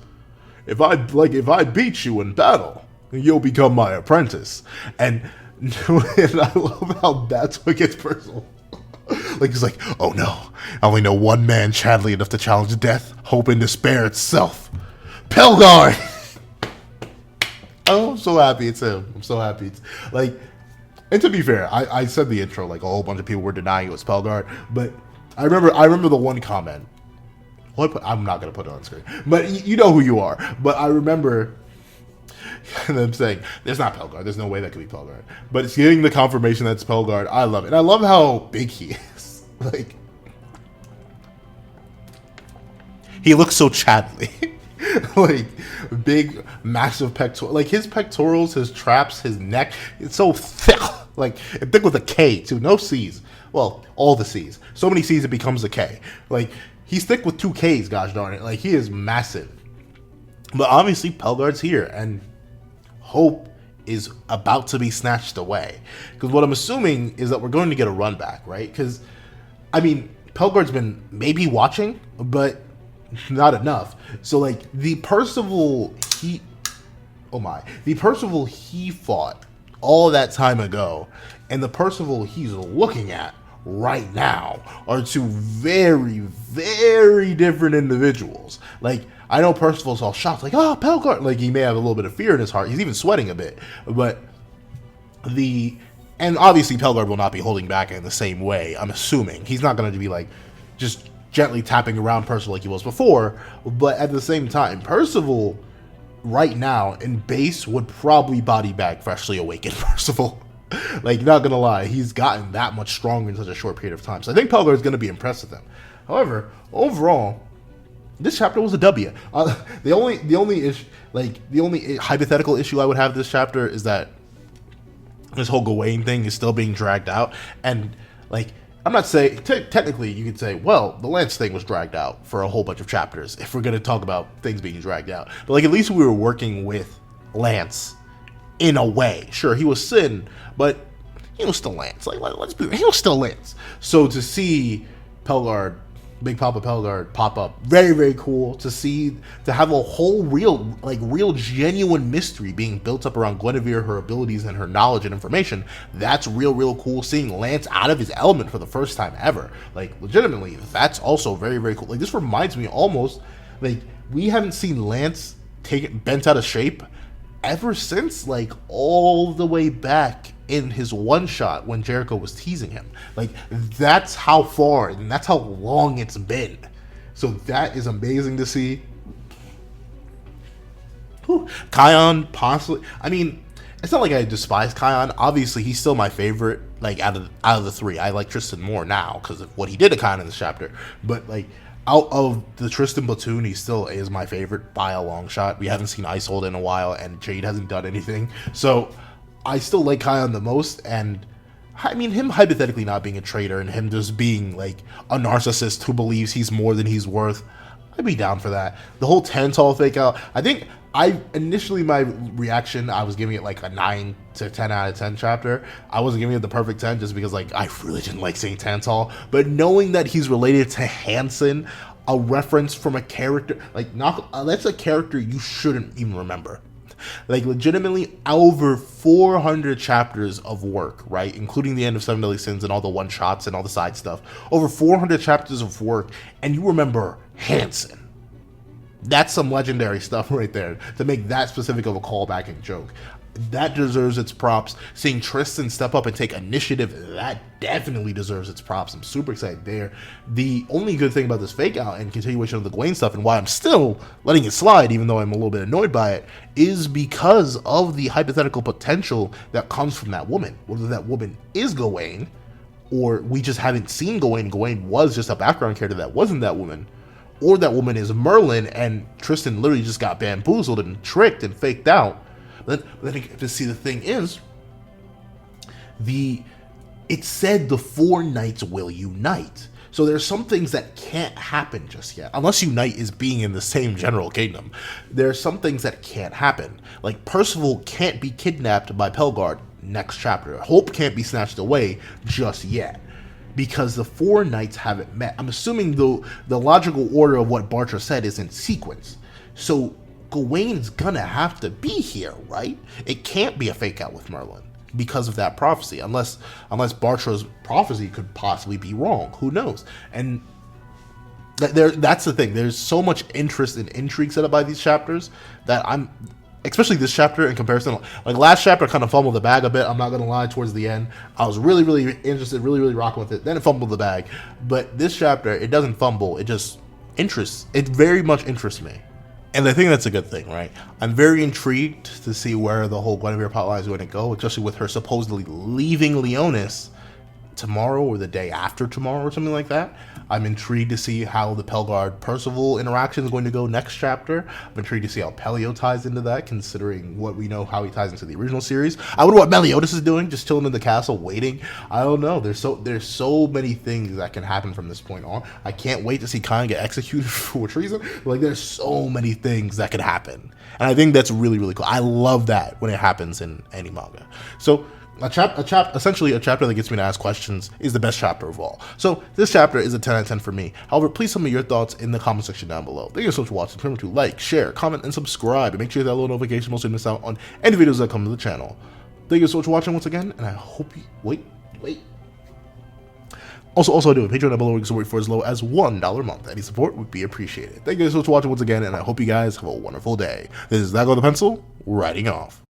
If I beat you in battle, you'll become my apprentice. And I love how that's what gets Percival. Like, he's like, oh no, I only know one man chadly enough to challenge death, hope and despair itself. Pellgarde! Oh, I'm so happy it's him. I'm so happy. Like, and to be fair, I said the intro, like, a whole bunch of people were denying it was Pellgarde, but I remember the one comment. Well, I'm not going to put it on screen, but you know who you are. But I remember And I'm saying, there's not Pellgarde. There's no way that could be Pellgarde. But it's getting the confirmation that's Pellgarde. I love it. And I love how big he is. Like, he looks so Chadley. Like, big, massive pectoral. Like, his pectorals, his traps, his neck, it's so thick. Like, thick with a K, too. No C's. Well, all the C's. So many C's it becomes a K. Like, he's thick with two K's, gosh darn it. Like, he is massive. But obviously, Pellgarde's here, and hope is about to be snatched away. Because what I'm assuming is that we're going to get a run back, right? Because, I mean, Pellgarde's been maybe watching, but not enough. So, like, the Percival he fought all that time ago, and the Percival he's looking at right now are two very, very different individuals. Like, I know Percival's all shocked, like, oh, Pellgarde. Like, he may have a little bit of fear in his heart. He's even sweating a bit. But and obviously Pellgarde will not be holding back in the same way, I'm assuming. He's not going to be, like, just gently tapping around Percival like he was before. But at the same time, Percival, right now, in base, would probably body bag freshly awakened Percival. Like, not going to lie, he's gotten that much stronger in such a short period of time. So I think Pellgarde is going to be impressed with him. However, overall, this chapter was a W. The only hypothetical issue I would have this chapter is that this whole Gawain thing is still being dragged out, and like, I'm not saying technically you could say, well, the Lance thing was dragged out for a whole bunch of chapters if we're going to talk about things being dragged out. But like, at least we were working with Lance in a way. Sure, he was Sin, but he was still Lance. Like, let's be real, he was still Lance. So to see Pellgarde, Big Papa Pellgarde, pop up, very, very cool to see, to have a whole real genuine mystery being built up around Guinevere, her abilities and her knowledge and information. That's real cool. Seeing Lance out of his element for the first time ever, like, legitimately, that's also very, very cool. Like, this reminds me almost, like, we haven't seen Lance bent out of shape ever since, like, all the way back in his one shot when Jericho was teasing him. Like, that's how far and that's how long it's been. So that is amazing to see. Whew. Kion, possibly. I mean, it's not like I despise Kion. Obviously, he's still my favorite. Like, out of the three, I like Tristan more now because of what he did to Kion in this chapter. But like, out of the Tristan platoon, he still is my favorite by a long shot. We haven't seen Isolde in a while, and Jade hasn't done anything. So I still like Kion the most, and I mean, him hypothetically not being a traitor and him just being like a narcissist who believes he's more than he's worth, I'd be down for that. The whole Tantal fake out, I think my reaction, I was giving it like a 9 to 10 out of 10 chapter. I wasn't giving it the perfect 10 just because, like, I really didn't like seeing Tantal, but knowing that he's related to Hansen, a reference from a character, like, that's a character you shouldn't even remember. Like, legitimately, over 400 chapters of work, right? Including the end of Seven Deadly Sins and all the one-shots and all the side stuff. Over 400 chapters of work, and you remember Hansen. That's some legendary stuff right there, to make that specific of a callback and joke. That deserves its props. Seeing Tristan step up and take initiative, that definitely deserves its props. I'm super excited there. The only good thing about this fake out and continuation of the Gawain stuff, and why I'm still letting it slide, even though I'm a little bit annoyed by it, is because of the hypothetical potential that comes from that woman. Whether that woman is Gawain, or we just haven't seen Gawain. Gawain was just a background character that wasn't that woman. Or that woman is Merlin, and Tristan literally just got bamboozled and tricked and faked out. But then see, the thing is, it said the four knights will unite. So there's some things that can't happen just yet. Unless unite is being in the same general kingdom. There's some things that can't happen. Like, Percival can't be kidnapped by Pellgarde next chapter. Hope can't be snatched away just yet, because the four knights haven't met. I'm assuming the logical order of what Bartra said is in sequence. So Gawain's gonna have to be here, right? It can't be a fake out with Merlin because of that prophecy, unless Bartra's prophecy could possibly be wrong. Who knows? And that's the thing. There's so much interest and intrigue set up by these chapters that especially this chapter in comparison, like last chapter kind of fumbled the bag a bit, I'm not gonna lie. Towards the end, I was really interested, really rocking with it, then it fumbled the bag. But this chapter, it doesn't fumble, it just interests, it very much interests me. And I think that's a good thing, right? I'm very intrigued to see where the whole Guinevere plotline is going to go, especially with her supposedly leaving Leonis tomorrow or the day after tomorrow or something like that. I'm intrigued to see how the Pellgard Percival interaction is going to go next chapter. I'm intrigued to see how Pelio ties into that, considering what we know how he ties into the original series. I wonder what Meliodas is doing, just chilling in the castle waiting. I don't know. There's so many things that can happen from this point on. I can't wait to see Kion get executed for treason. Like, there's so many things that could happen, and I think that's really, really cool. I love that when it happens in any manga. So essentially a chapter that gets me to ask questions is the best chapter of all. So this chapter is a 10 out of 10 for me. However, please tell me your thoughts in the comment section down below. Thank you so much for watching. Remember to like, share, comment, and subscribe, and make sure you hit that little notification bell so you don't miss out on any videos that come to the channel. Thank you so much for watching once again, and I hope you wait. Also, I do a Patreon down below where you can support for as low as $1 a month. Any support would be appreciated. Thank you so much for watching once again, and I hope you guys have a wonderful day. This is Dago the Pencil, writing off.